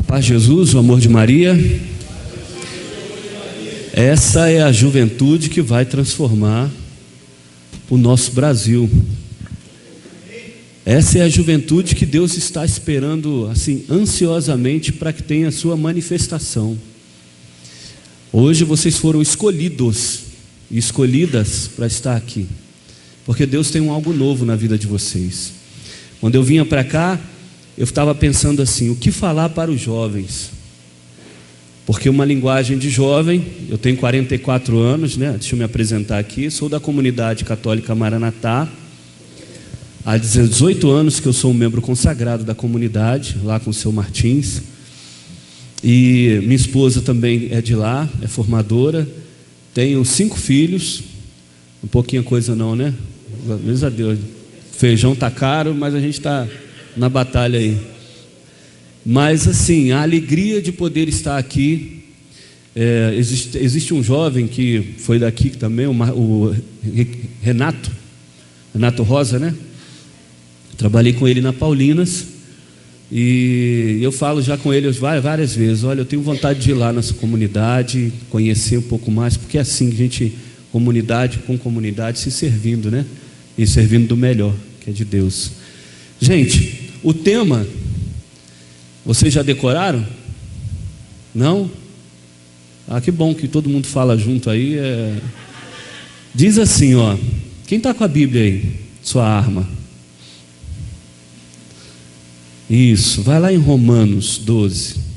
Paz de Jesus, o amor de Maria. Essa é a juventude que vai transformar o nosso Brasil. Essa é a juventude que Deus está esperando assim ansiosamente para que tenha a sua manifestação. Hoje vocês foram escolhidos e escolhidas para estar aqui, porque Deus tem algo novo na vida de vocês. Quando eu vinha para cá, eu estava pensando assim, o que falar para os jovens? Porque uma linguagem de jovem, eu tenho 44 anos, né? Deixa eu me apresentar aqui, sou da comunidade católica Maranatá. Há 18 anos que eu sou um membro consagrado da comunidade, lá com o seu Martins. E minha esposa também é de lá, é formadora. Tenho 5 filhos, um pouquinho coisa não, né? Graças a Deus. Feijão tá caro, mas a gente está na batalha aí. Mas assim, a alegria de poder estar aqui. Existe um jovem que foi daqui também, o Renato Rosa, né? Trabalhei com ele na Paulinas. E eu falo já com ele várias vezes, olha, eu tenho vontade de ir lá nessa comunidade, conhecer um pouco mais, porque é assim que a gente, comunidade com comunidade, se servindo, né? E servindo do melhor, que é de Deus. Gente, o tema, vocês já decoraram? Não? Ah, que bom que todo mundo fala junto aí. Diz assim, ó, quem está com a Bíblia aí? Sua arma. Isso, vai lá em Romanos 12.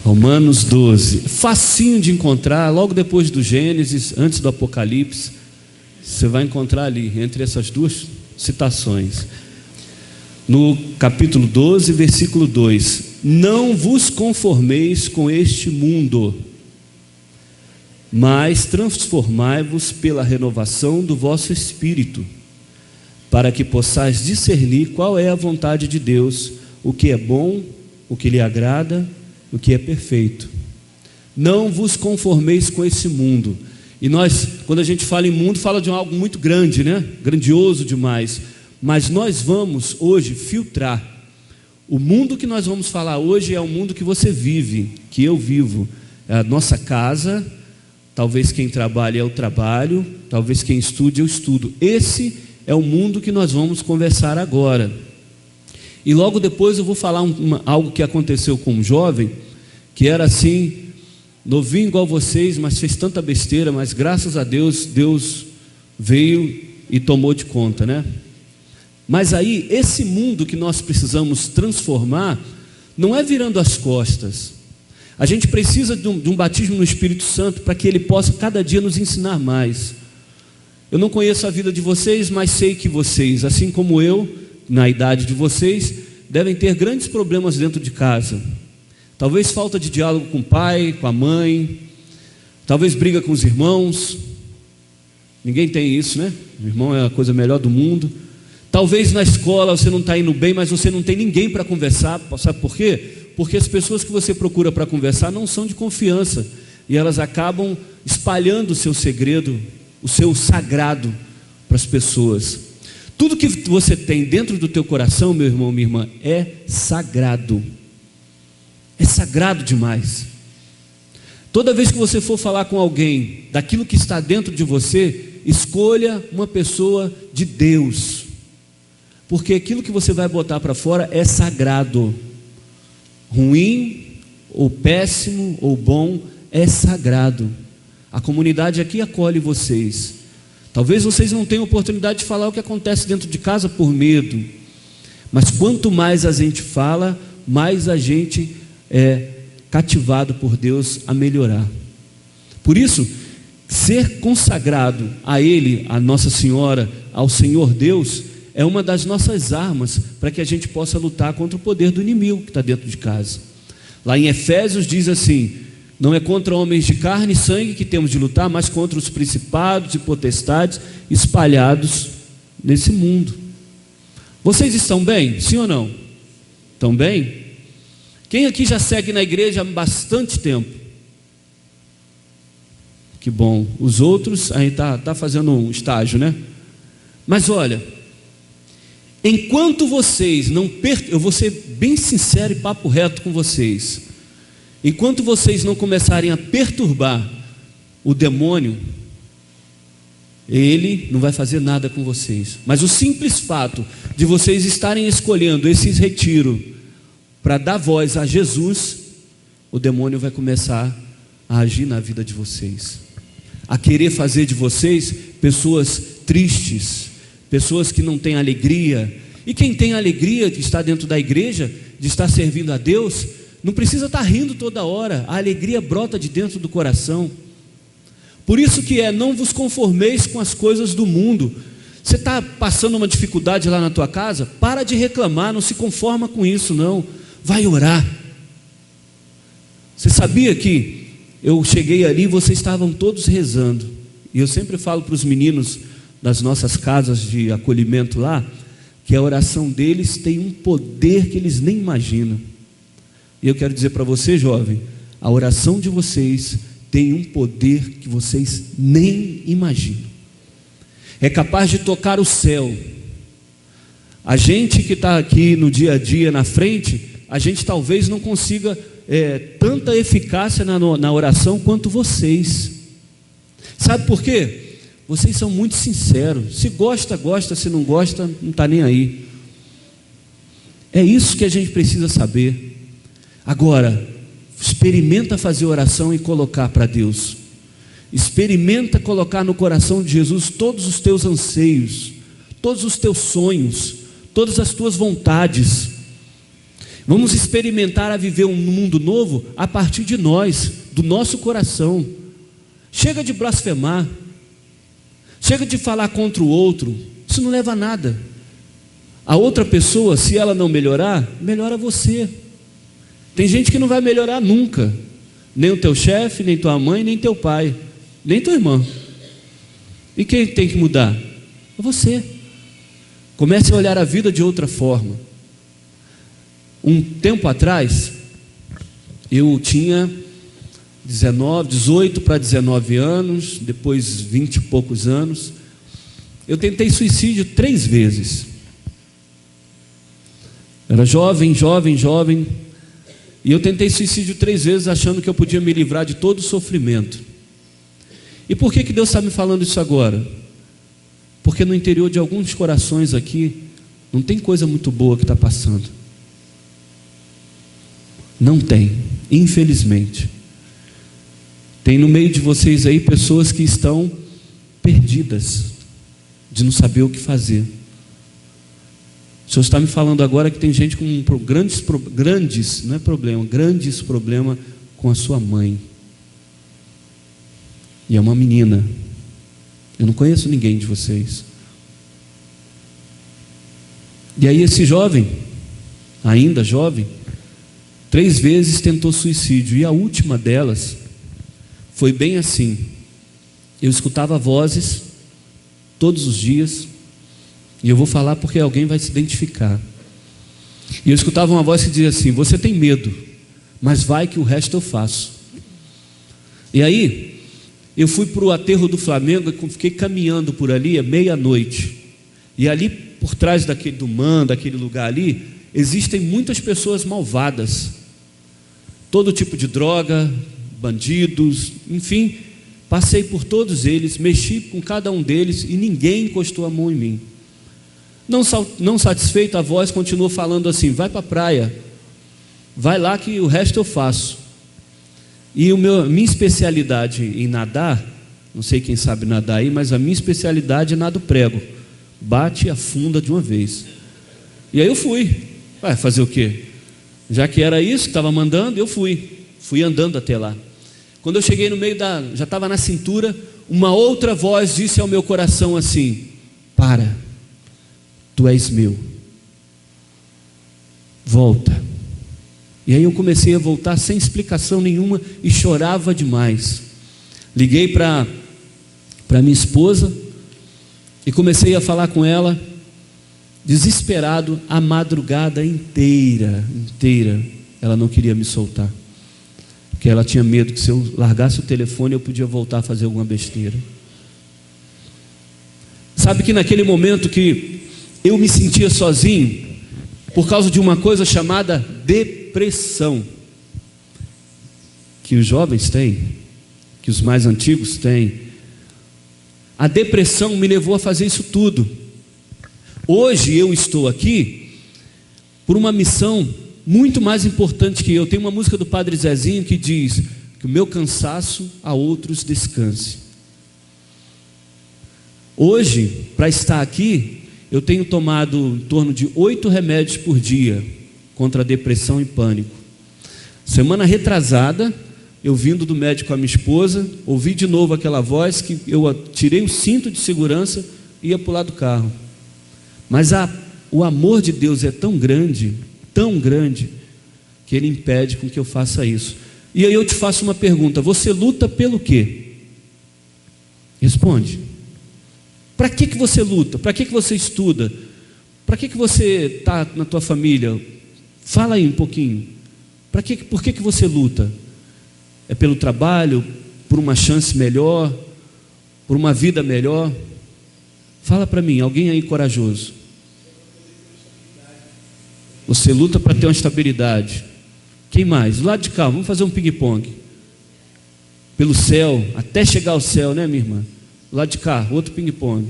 Romanos 12, facinho de encontrar, logo depois do Gênesis, antes do Apocalipse. Você vai encontrar ali, entre essas duas citações. No capítulo 12, versículo 2: não vos conformeis com este mundo, mas transformai-vos pela renovação do vosso espírito, para que possais discernir qual é a vontade de Deus, o que é bom, o que lhe agrada, o que é perfeito. Não vos conformeis com esse mundo. E nós, quando a gente fala em mundo, fala de algo muito grande, né? Grandioso demais. Mas nós vamos hoje filtrar. O mundo que nós vamos falar hoje é o mundo que você vive, que eu vivo. É a nossa casa. Talvez quem trabalha é o trabalho, talvez quem estude é o estudo. Esse é o mundo que nós vamos conversar agora. E logo depois eu vou falar algo que aconteceu com um jovem, que era assim, novinho igual vocês, mas fez tanta besteira, mas graças a Deus, Deus veio e tomou de conta, né? Mas aí, esse mundo que nós precisamos transformar, não é virando as costas. A gente precisa de um batismo no Espírito Santo para que Ele possa cada dia nos ensinar mais. Eu não conheço a vida de vocês, mas sei que vocês, assim como eu, na idade de vocês, devem ter grandes problemas dentro de casa. Talvez falta de diálogo com o pai, com a mãe, talvez briga com os irmãos. Ninguém tem isso, né? O irmão é a coisa melhor do mundo. Talvez na escola você não está indo bem, mas você não tem ninguém para conversar. Sabe por quê? Porque as pessoas que você procura para conversar não são de confiança, e elas acabam espalhando o seu segredo, o seu sagrado para as pessoas. Tudo que você tem dentro do teu coração, meu irmão, minha irmã, é sagrado. É sagrado demais. Toda vez que você for falar com alguém daquilo que está dentro de você, escolha uma pessoa de Deus, porque aquilo que você vai botar para fora é sagrado. Ruim, ou péssimo, ou bom, é sagrado. A comunidade aqui acolhe vocês. Talvez vocês não tenham oportunidade de falar o que acontece dentro de casa por medo, mas quanto mais a gente fala, mais a gente é cativado por Deus a melhorar. Por isso, ser consagrado a Ele, a Nossa Senhora, ao Senhor Deus, é uma das nossas armas para que a gente possa lutar contra o poder do inimigo que está dentro de casa. Lá em Efésios diz assim: não é contra homens de carne e sangue que temos de lutar, mas contra os principados e potestades espalhados nesse mundo. Vocês estão bem? Sim ou não? Estão bem? Quem aqui já segue na igreja há bastante tempo? Que bom. Os outros aí tá fazendo um estágio, né? Mas olha, Enquanto vocês não, eu vou ser bem sincero e papo reto com vocês, enquanto vocês não começarem a perturbar o demônio, ele não vai fazer nada com vocês. Mas o simples fato de vocês estarem escolhendo esse retiro para dar voz a Jesus, o demônio vai começar a agir na vida de vocês, a querer fazer de vocês pessoas tristes, pessoas que não têm alegria. E quem tem alegria de estar dentro da igreja, de estar servindo a Deus, não precisa estar rindo toda hora. A alegria brota de dentro do coração. Por isso que não vos conformeis com as coisas do mundo. Você está passando uma dificuldade lá na tua casa? Para de reclamar, não se conforma com isso não. Vai orar. Você sabia que eu cheguei ali e vocês estavam todos rezando? E eu sempre falo para os meninos das nossas casas de acolhimento lá, que a oração deles tem um poder que eles nem imaginam. E eu quero dizer para você, jovem, a oração de vocês tem um poder que vocês nem imaginam. É capaz de tocar o céu. A gente que está aqui no dia a dia na frente, a gente talvez não consiga tanta eficácia na oração quanto vocês. Sabe por quê? Vocês são muito sinceros. Se gosta, gosta. Se não gosta, não está nem aí. É isso que a gente precisa saber. Agora, experimenta fazer oração e colocar para Deus. Experimenta colocar no coração de Jesus todos os teus anseios, todos os teus sonhos, todas as tuas vontades. Vamos experimentar a viver um mundo novo a partir de nós, do nosso coração. Chega de blasfemar. Chega de falar contra o outro. Isso não leva a nada. A outra pessoa, se ela não melhorar, melhora você. Tem gente que não vai melhorar nunca. Nem o teu chefe, nem tua mãe, nem teu pai, nem tua irmã. E quem tem que mudar? É você. Comece a olhar a vida de outra forma. Um tempo atrás, eu tinha 18 para 19 anos, depois 20 e poucos anos. Eu tentei suicídio 3 vezes. Era jovem. E eu tentei suicídio 3 vezes, achando que eu podia me livrar de todo o sofrimento. E por que Deus está me falando isso agora? Porque no interior de alguns corações aqui, não tem coisa muito boa que está passando. Não tem, infelizmente. Tem no meio de vocês aí pessoas que estão perdidas, de não saber o que fazer. O Senhor está me falando agora que tem gente com grandes problemas com a sua mãe. E é uma menina. Eu não conheço ninguém de vocês. E aí esse jovem, ainda jovem, 3 vezes tentou suicídio. E a última delas foi bem assim. Eu escutava vozes todos os dias. E eu vou falar porque alguém vai se identificar. E eu escutava uma voz que dizia assim: você tem medo, mas vai que o resto eu faço. E aí eu fui para o aterro do Flamengo e fiquei caminhando por ali à meia-noite. E ali por trás daquele lugar ali, existem muitas pessoas malvadas. Todo tipo de droga, bandidos, enfim. Passei por todos eles, mexi com cada um deles e ninguém encostou a mão em mim. Não satisfeito, a voz continuou falando assim: vai para a praia, vai lá que o resto eu faço. E minha especialidade em nadar, não sei quem sabe nadar aí, mas a minha especialidade é nado prego, bate e afunda de uma vez. E aí eu fui. Vai fazer o quê? Já que era isso que estava mandando, eu fui andando até lá. Quando eu cheguei no meio já estava na cintura, uma outra voz disse ao meu coração assim: para, tu és meu, volta. E aí eu comecei a voltar sem explicação nenhuma e chorava demais. Liguei para minha esposa e comecei a falar com ela, desesperado, a madrugada inteira. Ela não queria me soltar, porque ela tinha medo que se eu largasse o telefone eu podia voltar a fazer alguma besteira. Sabe que naquele momento que eu me sentia sozinho por causa de uma coisa chamada depressão, que os jovens têm, que os mais antigos têm. A depressão me levou a fazer isso tudo. Hoje eu estou aqui por uma missão muito mais importante que eu. Tem uma música do Padre Zezinho que diz que o meu cansaço a outros descanse. Hoje, para estar aqui, eu tenho tomado em torno de 8 remédios por dia contra a depressão e pânico. Semana retrasada, eu vindo do médico com a minha esposa, ouvi de novo aquela voz que eu tirei o cinto de segurança e ia pular do carro. Mas o amor de Deus é tão grande, que Ele impede com que eu faça isso. E aí eu te faço uma pergunta: você luta pelo quê? Responde. Para que você luta? Para que você estuda? Para que você está na tua família? Fala aí um pouquinho. Por que você luta? É pelo trabalho? Por uma chance melhor? Por uma vida melhor? Fala para mim, alguém aí corajoso. Você luta para ter uma estabilidade. Quem mais? Do lado de cá, vamos fazer um ping-pong. Pelo céu, até chegar ao céu, né, minha irmã? Do lado de cá, outro ping-pong.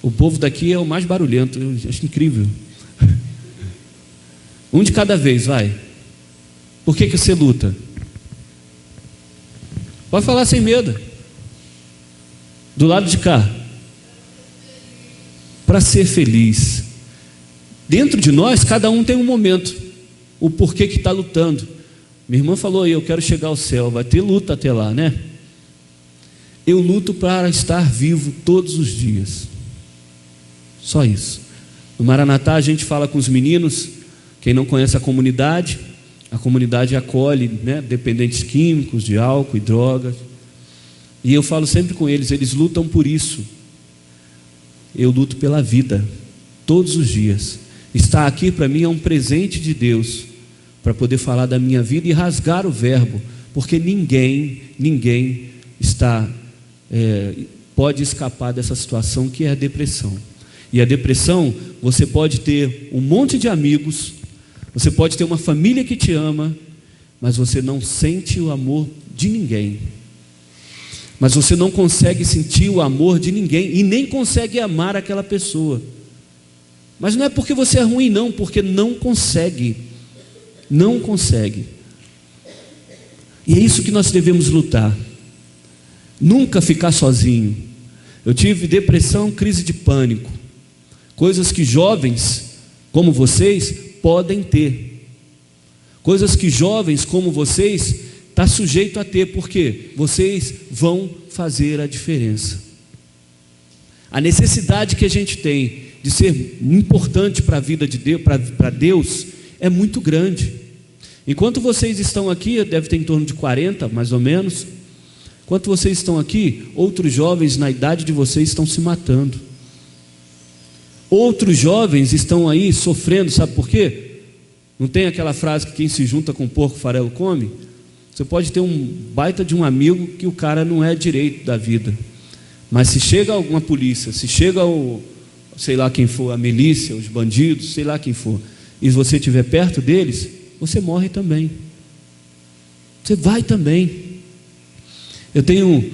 O povo daqui é o mais barulhento, eu acho incrível. Um de cada vez, vai. Por que você luta? Pode falar sem medo. Do lado de cá. Para ser feliz. Dentro de nós, cada um tem um momento, o porquê que está lutando. Minha irmã falou aí, eu quero chegar ao céu, vai ter luta até lá, né? Eu luto para estar vivo todos os dias. Só isso. No Maranatá a gente fala com os meninos, quem não conhece a comunidade acolhe, né, dependentes químicos, de álcool e drogas. E eu falo sempre com eles, eles lutam por isso. Eu luto pela vida, todos os dias. Estar aqui para mim é um presente de Deus, para poder falar da minha vida e rasgar o verbo, porque ninguém pode escapar dessa situação que é a depressão. E a depressão, você pode ter um monte de amigos, você pode ter uma família que te ama, mas você não sente o amor de ninguém. Mas você não consegue sentir o amor de ninguém e nem consegue amar aquela pessoa. Mas não é porque você é ruim, não, porque não consegue. Não consegue. E é isso que nós devemos lutar. Nunca ficar sozinho. Eu tive depressão, crise de pânico. Coisas que jovens como vocês podem ter. Coisas que jovens como vocês estão sujeitos a ter, porque vocês vão fazer a diferença. A necessidade que a gente tem de ser importante para a vida de Deus, para Deus, é muito grande. Enquanto vocês estão aqui, deve ter em torno de 40, mais ou menos. Enquanto vocês estão aqui, outros jovens na idade de vocês estão se matando. Outros jovens estão aí sofrendo, sabe por quê? Não tem aquela frase que quem se junta com porco farelo come? Você pode ter um baita de um amigo que o cara não é direito da vida, mas se chega alguma polícia, se chega sei lá quem for, a milícia, os bandidos, sei lá quem for, e você estiver perto deles, você morre também. Você vai também. Eu tenho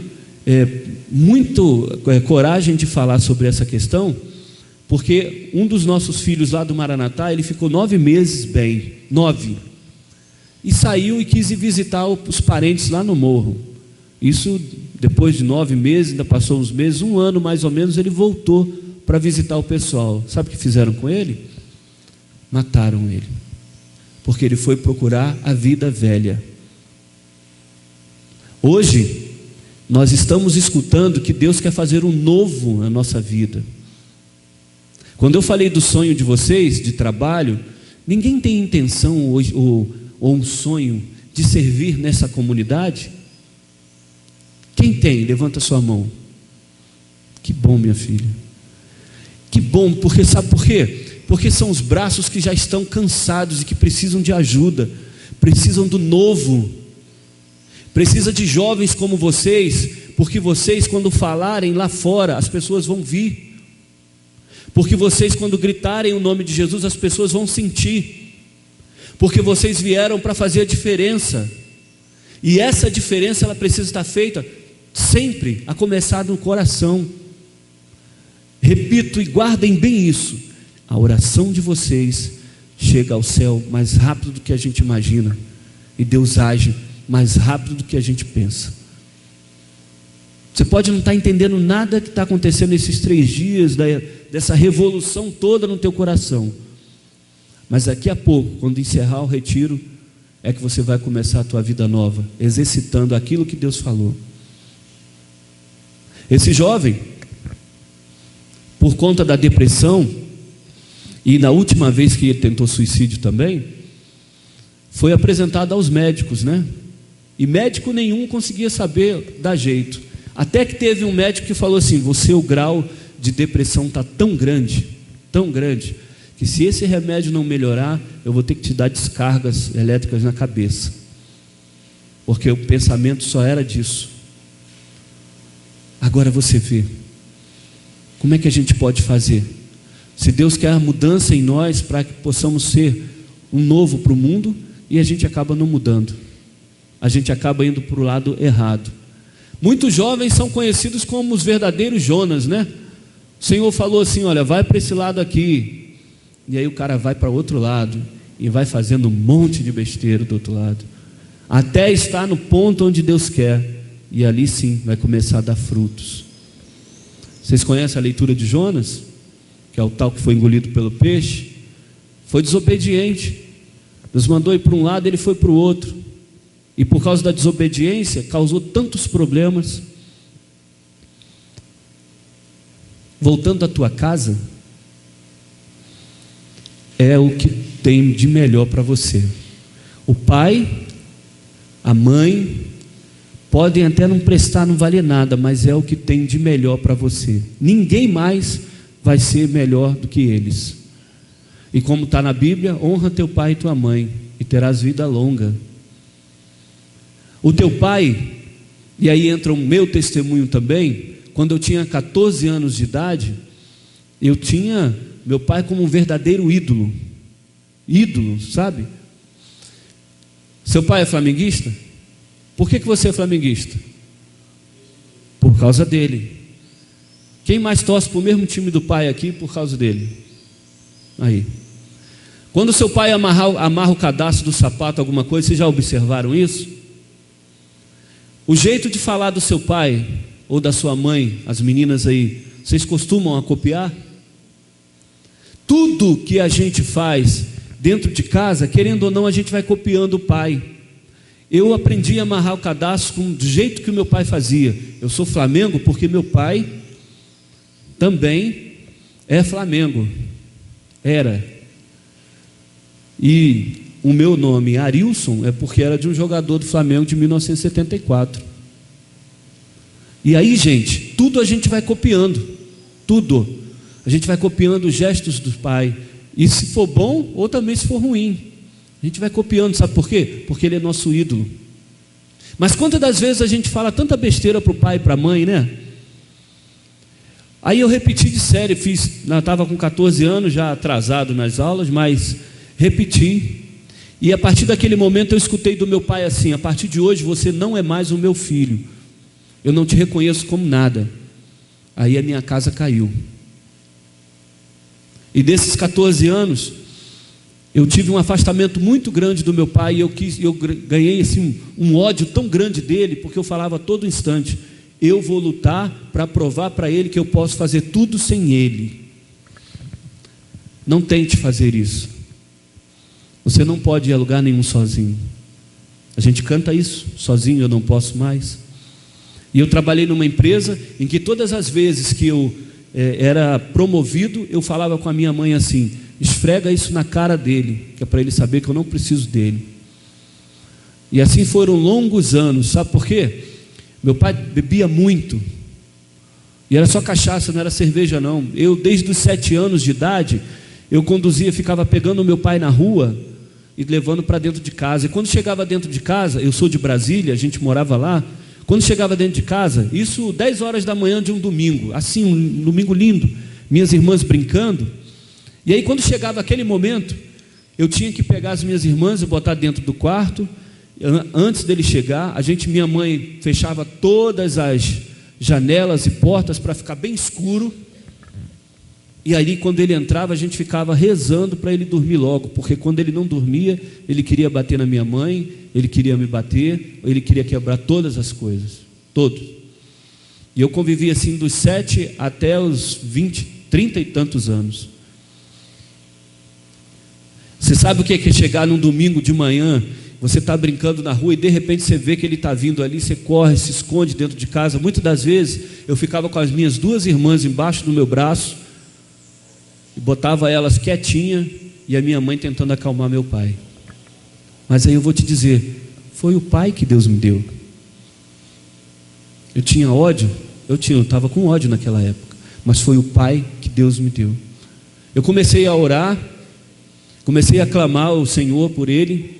muito coragem de falar sobre essa questão, porque um dos nossos filhos lá do Maranatá, ele ficou 9 meses bem, 9, e saiu e quis ir visitar os parentes lá no morro. Isso depois de 9 meses, ainda passou uns meses, 1 ano mais ou menos, ele voltou para visitar o pessoal. Sabe o que fizeram com ele? Mataram ele, porque ele foi procurar a vida velha. Hoje nós estamos escutando que Deus quer fazer um novo na nossa vida. Quando eu falei do sonho de vocês, de trabalho, ninguém tem intenção ou um sonho de servir nessa comunidade? Quem tem? Levanta sua mão. Que bom, minha filha. Que bom, porque sabe por quê? Porque são os braços que já estão cansados e que precisam de ajuda, precisam do novo. Precisa de jovens como vocês, porque vocês, quando falarem lá fora, as pessoas vão vir. Porque vocês, quando gritarem o nome de Jesus, as pessoas vão sentir. Porque vocês vieram para fazer a diferença. E essa diferença, ela precisa estar feita sempre, a começar no coração. Repito e guardem bem isso: a oração de vocês chega ao céu mais rápido do que a gente imagina. E Deus age mais rápido do que a gente pensa. Você pode não estar entendendo nada que está acontecendo nesses 3 dias, dessa revolução toda no teu coração. Mas daqui a pouco, quando encerrar o retiro, é que você vai começar a tua vida nova, exercitando aquilo que Deus falou. Esse jovem, por conta da depressão, e na última vez que ele tentou suicídio também, foi apresentado aos médicos, né? E médico nenhum conseguia saber dar jeito. Até que teve um médico que falou assim: o grau de depressão está tão grande, que se esse remédio não melhorar, eu vou ter que te dar descargas elétricas na cabeça. Porque o pensamento só era disso. Agora você vê, como é que a gente pode fazer? Se Deus quer a mudança em nós para que possamos ser um novo para o mundo, e a gente acaba não mudando, a gente acaba indo para o lado errado. Muitos jovens são conhecidos como os verdadeiros Jonas, né? O Senhor falou assim: olha, vai para esse lado aqui, e aí o cara vai para o outro lado, e vai fazendo um monte de besteira do outro lado, até estar no ponto onde Deus quer, e ali sim vai começar a dar frutos. Vocês conhecem a leitura de Jonas? Que é o tal que foi engolido pelo peixe. Foi desobediente, Deus mandou ir para um lado, ele foi para o outro, e por causa da desobediência causou tantos problemas. Voltando à tua casa, é o que tem de melhor para você. O pai, a mãe podem até não prestar, não valer nada, mas é o que tem de melhor para você. Ninguém mais vai ser melhor do que eles. E como está na Bíblia: honra teu pai e tua mãe, e terás vida longa. O teu pai, e aí entra o meu testemunho também. Quando eu tinha 14 anos de idade, eu tinha meu pai como um verdadeiro ídolo, sabe? Seu pai é flamenguista? Por que você é flamenguista? Por causa dele. Quem mais torce para o mesmo time do pai aqui por causa dele? Aí. Quando seu pai amarra o cadastro do sapato, alguma coisa, vocês já observaram isso? O jeito de falar do seu pai ou da sua mãe, as meninas aí, vocês costumam a copiar? Tudo que a gente faz dentro de casa, querendo ou não, a gente vai copiando o pai. Eu aprendi a amarrar o cadastro do jeito que o meu pai fazia. Eu sou Flamengo porque meu pai também é Flamengo. Era. E o meu nome, Arilson, é porque era de um jogador do Flamengo de 1974. E aí, gente, tudo a gente vai copiando. Tudo. A gente vai copiando os gestos do pai. E se for bom, ou também se for ruim. A gente vai copiando, sabe por quê? Porque ele é nosso ídolo. Mas quantas das vezes a gente fala tanta besteira para o pai e para a mãe, né? Aí eu repeti de série, estava com 14 anos, já atrasado nas aulas, mas repeti. E a partir daquele momento eu escutei do meu pai assim: a partir de hoje você não é mais o meu filho, eu não te reconheço como nada. Aí a minha casa caiu. E desses 14 anos, eu tive um afastamento muito grande do meu pai, e eu ganhei assim, um ódio tão grande dele, porque eu falava a todo instante: eu vou lutar para provar para ele que eu posso fazer tudo sem ele. Não tente fazer isso. Você não pode ir a lugar nenhum sozinho. A gente canta isso: sozinho eu não posso mais. E eu trabalhei numa empresa em que todas as vezes que eu era promovido, eu falava com a minha mãe assim: esfrega isso na cara dele, que é para ele saber que eu não preciso dele. E assim foram longos anos. Sabe por quê? Meu pai bebia muito, e era só cachaça, não era cerveja não. Eu, desde os 7 anos de idade, eu conduzia, ficava pegando o meu pai na rua e levando para dentro de casa. E quando chegava dentro de casa, eu sou de Brasília, a gente morava lá. Quando chegava dentro de casa, isso 10 horas da manhã de um domingo, assim, um domingo lindo, minhas irmãs brincando. E aí quando chegava aquele momento, eu tinha que pegar as minhas irmãs e botar dentro do quarto. Antes dele chegar, minha mãe fechava todas as janelas e portas para ficar bem escuro. E aí quando ele entrava, a gente ficava rezando para ele dormir logo, porque quando ele não dormia, ele queria bater na minha mãe, ele queria me bater, ele queria quebrar todas as coisas, todos. E eu convivi assim dos 7 até os 20, 30 e tantos anos. Você sabe o que é chegar num domingo de manhã, você está brincando na rua e de repente você vê que ele está vindo ali, você corre, se esconde dentro de casa. Muitas das vezes eu ficava com as minhas 2 irmãs embaixo do meu braço e botava elas quietinha e a minha mãe tentando acalmar meu pai. Mas aí eu vou te dizer, foi o pai que Deus me deu. Eu tinha ódio? Eu estava com ódio naquela época, mas foi o pai que Deus me deu. Eu comecei a orar, comecei a clamar ao Senhor por ele,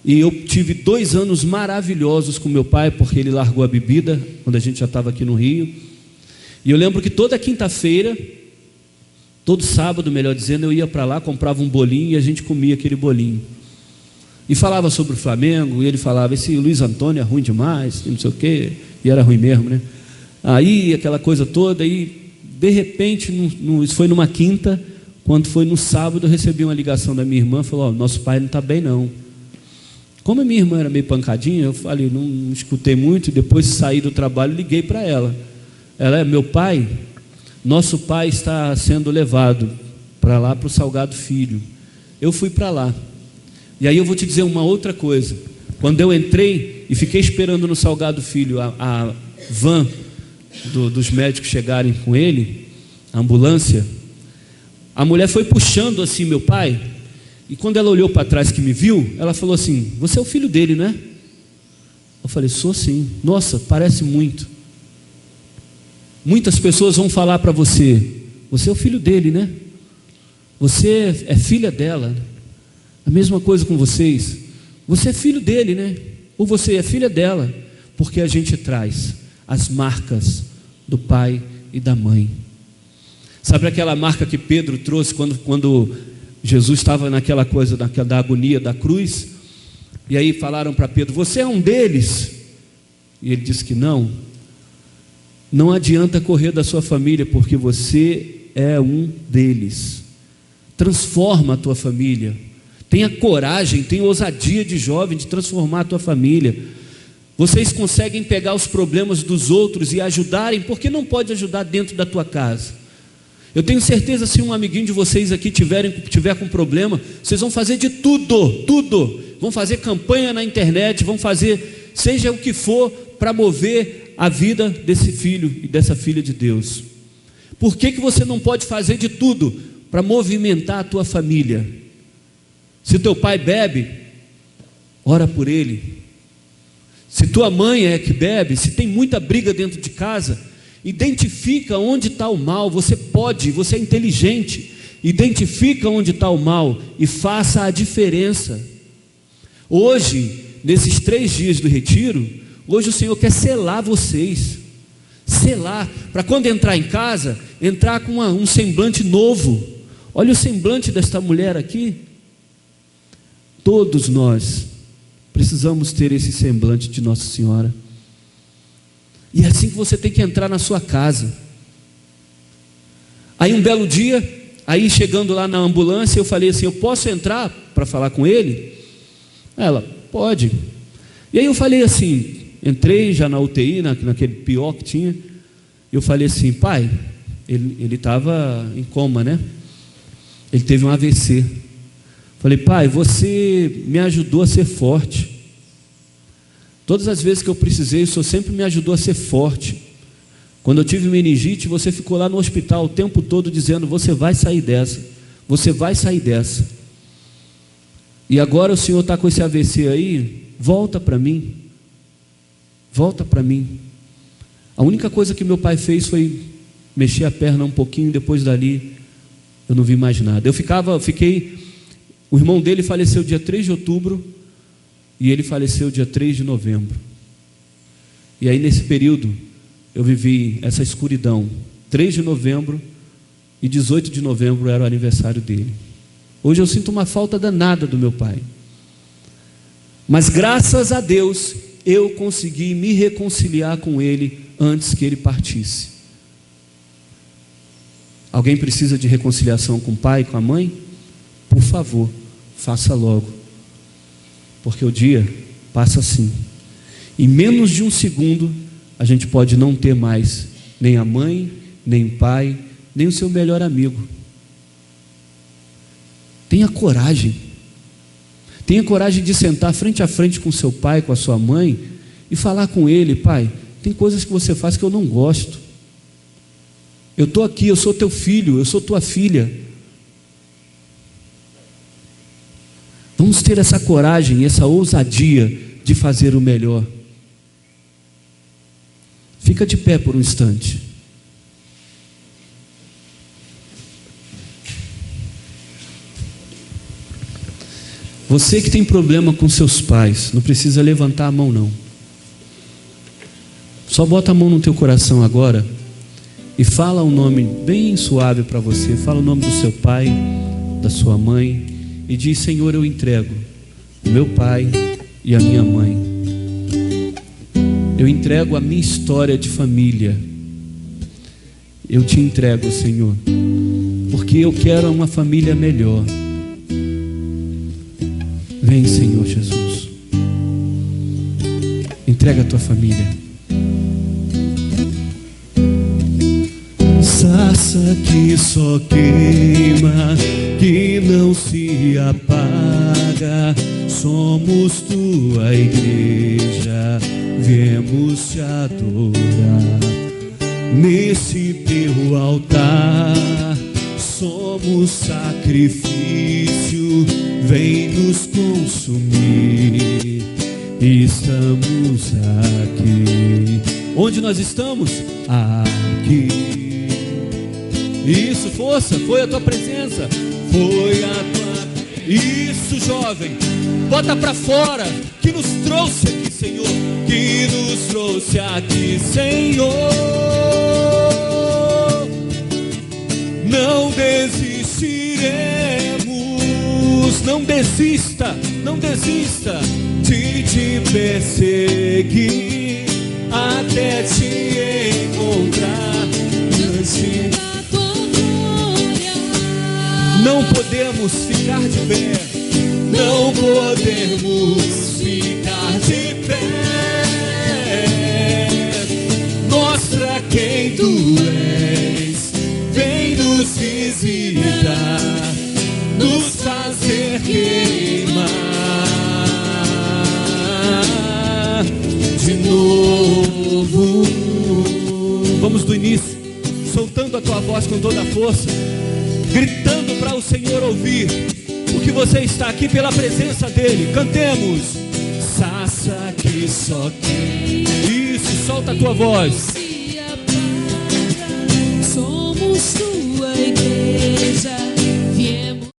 e eu tive 2 anos maravilhosos com meu pai, porque ele largou a bebida, quando a gente já estava aqui no Rio. E eu lembro que toda quinta-feira, todo sábado, melhor dizendo, eu ia para lá, comprava um bolinho e a gente comia aquele bolinho. E falava sobre o Flamengo, e ele falava, esse Luiz Antônio é ruim demais, não sei o quê, e era ruim mesmo, né? Aí, aquela coisa toda, e de repente, isso foi numa quinta, quando foi no sábado, eu recebi uma ligação da minha irmã, falou, nosso pai não está bem não. Como a minha irmã era meio pancadinha, eu falei, não escutei muito, e depois de sair do trabalho, liguei para ela. Ela meu pai, nosso pai está sendo levado para lá, para o Salgado Filho. Eu fui para lá. E aí eu vou te dizer uma outra coisa. Quando eu entrei e fiquei esperando no Salgado Filho a van dos médicos chegarem com ele, a ambulância, a mulher foi puxando assim meu pai, e quando ela olhou para trás que me viu, ela falou assim, você é o filho dele, né? Eu falei, sou sim. Nossa, parece muito. Muitas pessoas vão falar para você, você é o filho dele, né? Você é filha dela. A mesma coisa com vocês, você é filho dele, né? Ou você é filha dela, porque a gente traz as marcas do pai e da mãe. Sabe aquela marca que Pedro trouxe quando Jesus estava naquela coisa da agonia da cruz? E aí falaram para Pedro, você é um deles? E ele disse que não. Não adianta correr da sua família, porque você é um deles. Transforma a tua família. Tenha coragem, tenha ousadia de jovem de transformar a tua família. Vocês conseguem pegar os problemas dos outros e ajudarem, porque não pode ajudar dentro da tua casa. Eu tenho certeza, se um amiguinho de vocês aqui tiver com problema, vocês vão fazer de tudo. Vão fazer campanha na internet, vão fazer, seja o que for, para mover a vida desse filho e dessa filha de Deus. Por que você não pode fazer de tudo para movimentar a tua família? Se teu pai bebe, ora por ele. Se tua mãe é que bebe, se tem muita briga dentro de casa, identifica onde está o mal. Você é inteligente, identifica onde está o mal e faça a diferença. Hoje, nesses 3 dias do retiro, hoje o Senhor quer selar vocês, selar, para quando entrar em casa, entrar com um semblante novo. Olha o semblante desta mulher aqui. Todos nós precisamos ter esse semblante de Nossa Senhora. E é assim que você tem que entrar na sua casa. Aí um belo dia, aí chegando lá na ambulância, eu falei assim, eu posso entrar para falar com ele? Ela, pode. E aí eu falei assim, entrei já na UTI, naquele pior que tinha. Eu falei assim, pai, ele estava em coma, né? Ele teve um AVC. Falei, pai, você me ajudou a ser forte. Todas as vezes que eu precisei, o Senhor sempre me ajudou a ser forte. Quando eu tive meningite, você ficou lá no hospital o tempo todo dizendo, você vai sair dessa, você vai sair dessa. E agora o Senhor está com esse AVC aí, volta para mim. Volta para mim. A única coisa que meu pai fez foi mexer a perna um pouquinho, depois dali eu não vi mais nada. O irmão dele faleceu dia 3 de outubro e ele faleceu dia 3 de novembro. E aí nesse período eu vivi essa escuridão. 3 de novembro e 18 de novembro era o aniversário dele. Hoje eu sinto uma falta danada do meu pai, mas graças a Deus eu consegui me reconciliar com ele antes que ele partisse. Alguém precisa de reconciliação com o pai, com a mãe? Por favor, faça logo, porque o dia passa assim. Em menos de um segundo a gente pode não ter mais nem a mãe, nem o pai, nem o seu melhor amigo. Tenha coragem de sentar frente a frente com seu pai, com a sua mãe, e falar com ele: pai, tem coisas que você faz que eu não gosto. Eu estou aqui, eu sou teu filho, eu sou tua filha. Vamos ter essa coragem, essa ousadia de fazer o melhor. Fica de pé por um instante. Você que tem problema com seus pais, não precisa levantar a mão não. Só bota a mão no teu coração agora e fala um nome bem suave para você. Fala o nome do seu pai, da sua mãe, e diz: Senhor, eu entrego o meu pai e a minha mãe. Eu entrego a minha história de família. Eu te entrego, Senhor, porque eu quero uma família melhor. Vem, Senhor Jesus, entrega a tua família. Sarça que só queima, que não se apaga, somos tua igreja, viemos te adorar. Nesse teu altar somos sacrifício, vem nos consumir. Estamos aqui. Onde nós estamos? Aqui. Isso, força, foi a tua presença. Foi a tua... Isso, jovem, bota pra fora, que nos trouxe aqui, Senhor. Que nos trouxe aqui, Senhor. Não desistiremos. Não desista, não desista de te perseguir até te encontrar. Não podemos ficar de pé, não podemos ficar de pé. Mostra quem tu és, vem nos visitar, nos fazer queimar de novo. Vamos do início, soltando a tua voz com toda a força, gritando para o Senhor ouvir, porque você está aqui pela presença dEle. Cantemos. Sarça que só tem. Isso, solta a tua voz. Somos tua igreja, viemos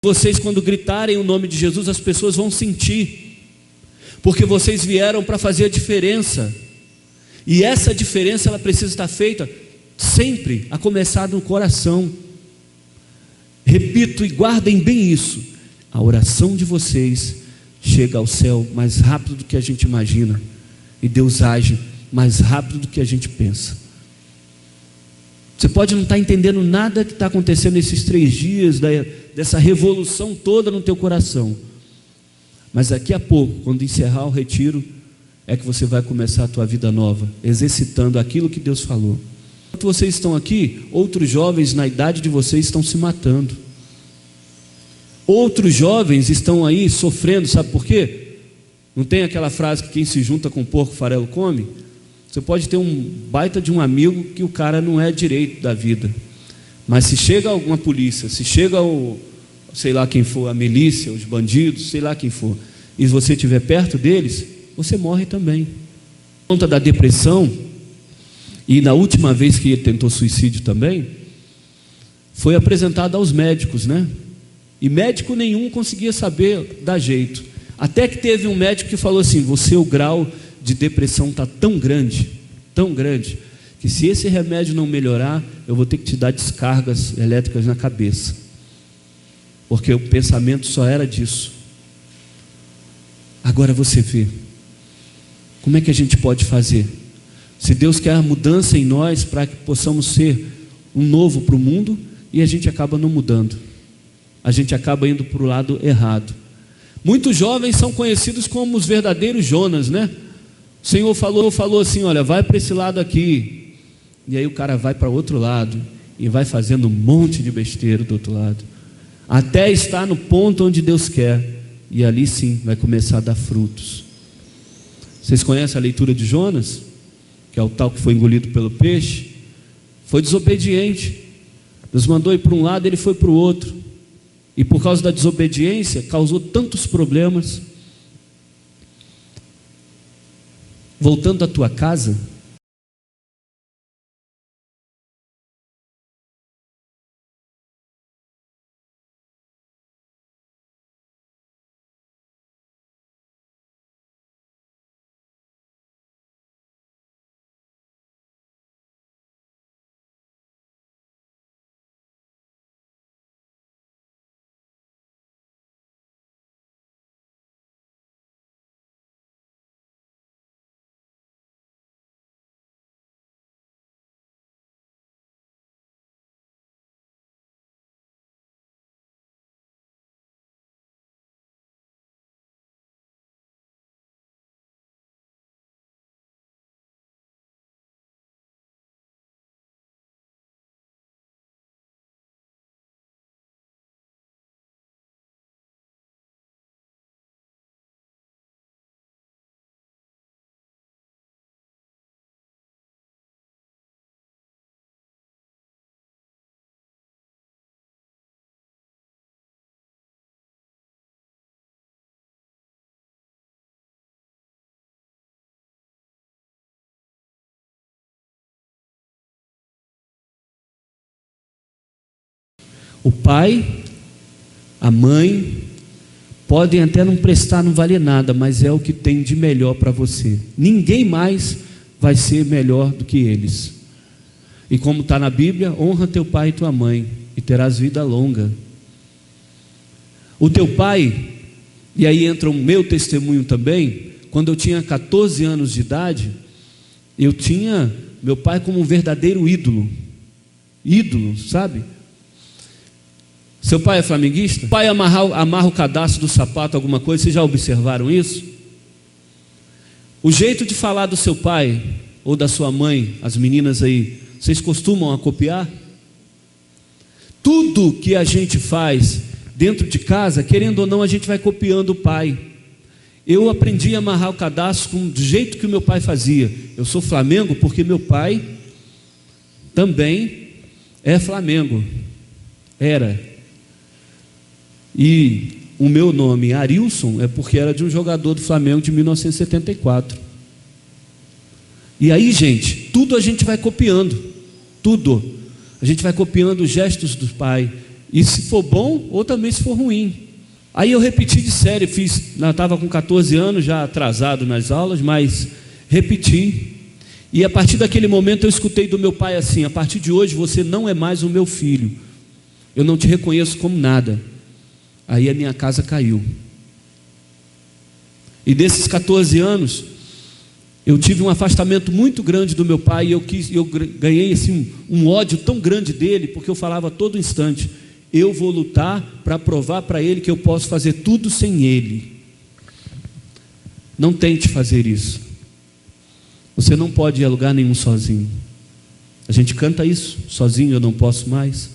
vocês, quando gritarem o nome de Jesus, as pessoas vão sentir, porque vocês vieram para fazer a diferença, e essa diferença ela precisa estar feita sempre, a começar no coração. Repito e guardem bem isso: a oração de vocês chega ao céu mais rápido do que a gente imagina, e Deus age mais rápido do que a gente pensa. Você pode não estar entendendo nada que está acontecendo nesses 3 dias, dessa revolução toda no teu coração, mas daqui a pouco, quando encerrar o retiro, é que você vai começar a tua vida nova, exercitando aquilo que Deus falou. Enquanto vocês estão aqui, outros jovens na idade de vocês estão se matando. Outros jovens estão aí sofrendo, sabe por quê? Não tem aquela frase que quem se junta com porco farelo come? Você pode ter um baita de um amigo que o cara não é direito da vida, mas se chega alguma polícia, se chega o, sei lá quem for, a milícia, os bandidos, sei lá quem for, e você estiver perto deles, você morre também. Por conta da depressão, e na última vez que ele tentou suicídio também, foi apresentado aos médicos, né? E médico nenhum conseguia saber dar jeito, até que teve um médico que falou assim: você, o grau de depressão está tão grande, que se esse remédio não melhorar, eu vou ter que te dar descargas elétricas na cabeça, porque o pensamento só era disso. Agora você vê, como é que a gente pode fazer? Se Deus quer a mudança em nós para que possamos ser um novo para o mundo, e a gente acaba não mudando, a gente acaba indo para o lado errado. Muitos jovens são conhecidos como os verdadeiros Jonas, né? O Senhor falou assim: olha, vai para esse lado aqui, e aí o cara vai para outro lado, e vai fazendo um monte de besteira do outro lado, até estar no ponto onde Deus quer, e ali sim vai começar a dar frutos. Vocês conhecem a leitura de Jonas? Que é o tal que foi engolido pelo peixe. Foi desobediente, Deus mandou ir para um lado, ele foi para o outro, e por causa da desobediência causou tantos problemas. Voltando à tua casa, o pai, a mãe podem até não prestar, não valer nada, mas é o que tem de melhor para você. Ninguém mais vai ser melhor do que eles. E como está na Bíblia, honra teu pai e tua mãe, e terás vida longa. O teu pai, e aí entra o meu testemunho também. Quando eu tinha 14 anos de idade, eu tinha meu pai como um verdadeiro ídolo, sabe? Seu pai é flamenguista? O pai amarra o cadastro do sapato, alguma coisa, vocês já observaram isso? O jeito de falar do seu pai ou da sua mãe, as meninas aí, vocês costumam a copiar? Tudo que a gente faz dentro de casa, querendo ou não, a gente vai copiando o pai. Eu aprendi a amarrar o cadastro do jeito que o meu pai fazia. Eu sou Flamengo porque meu pai também é Flamengo, era. E o meu nome, Arilson, é porque era de um jogador do Flamengo de 1974. E aí, gente, tudo a gente vai copiando, tudo. A gente vai copiando os gestos do pai. E se for bom, ou também se for ruim. Aí eu repeti de série, estava com 14 anos, já atrasado nas aulas, mas repeti. E a partir daquele momento eu escutei do meu pai assim: a partir de hoje você não é mais o meu filho, eu não te reconheço como nada. Aí a minha casa caiu. E desses 14 anos, eu tive um afastamento muito grande do meu pai, e eu ganhei assim, um ódio tão grande dele, porque eu falava a todo instante: eu vou lutar para provar para ele que eu posso fazer tudo sem ele. Não tente fazer isso. Você não pode ir a lugar nenhum sozinho. A gente canta isso: sozinho eu não posso mais.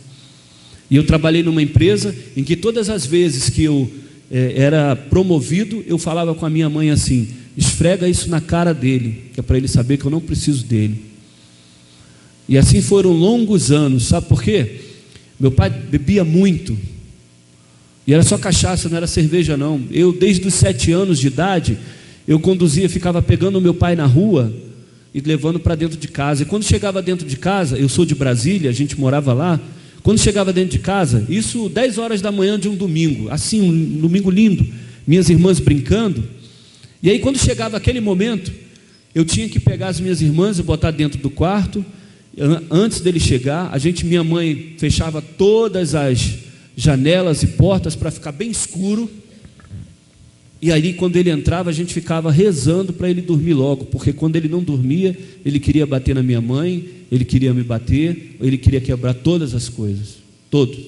E eu trabalhei numa empresa em que todas as vezes que eu era promovido, eu falava com a minha mãe assim: esfrega isso na cara dele, que é para ele saber que eu não preciso dele. E assim foram longos anos. Sabe por quê? Meu pai bebia muito, e era só cachaça, não era cerveja não. Eu, desde os 7 anos de idade, eu conduzia, ficava pegando o meu pai na rua e levando para dentro de casa. E quando chegava dentro de casa, eu sou de Brasília, a gente morava lá. Quando chegava dentro de casa, isso 10 horas da manhã de um domingo, assim, um domingo lindo, minhas irmãs brincando. E aí quando chegava aquele momento, eu tinha que pegar as minhas irmãs e botar dentro do quarto. Antes dele chegar, minha mãe fechava todas as janelas e portas para ficar bem escuro. E aí quando ele entrava, a gente ficava rezando para ele dormir logo, porque quando ele não dormia, ele queria bater na minha mãe, ele queria me bater, ele queria quebrar todas as coisas, todos.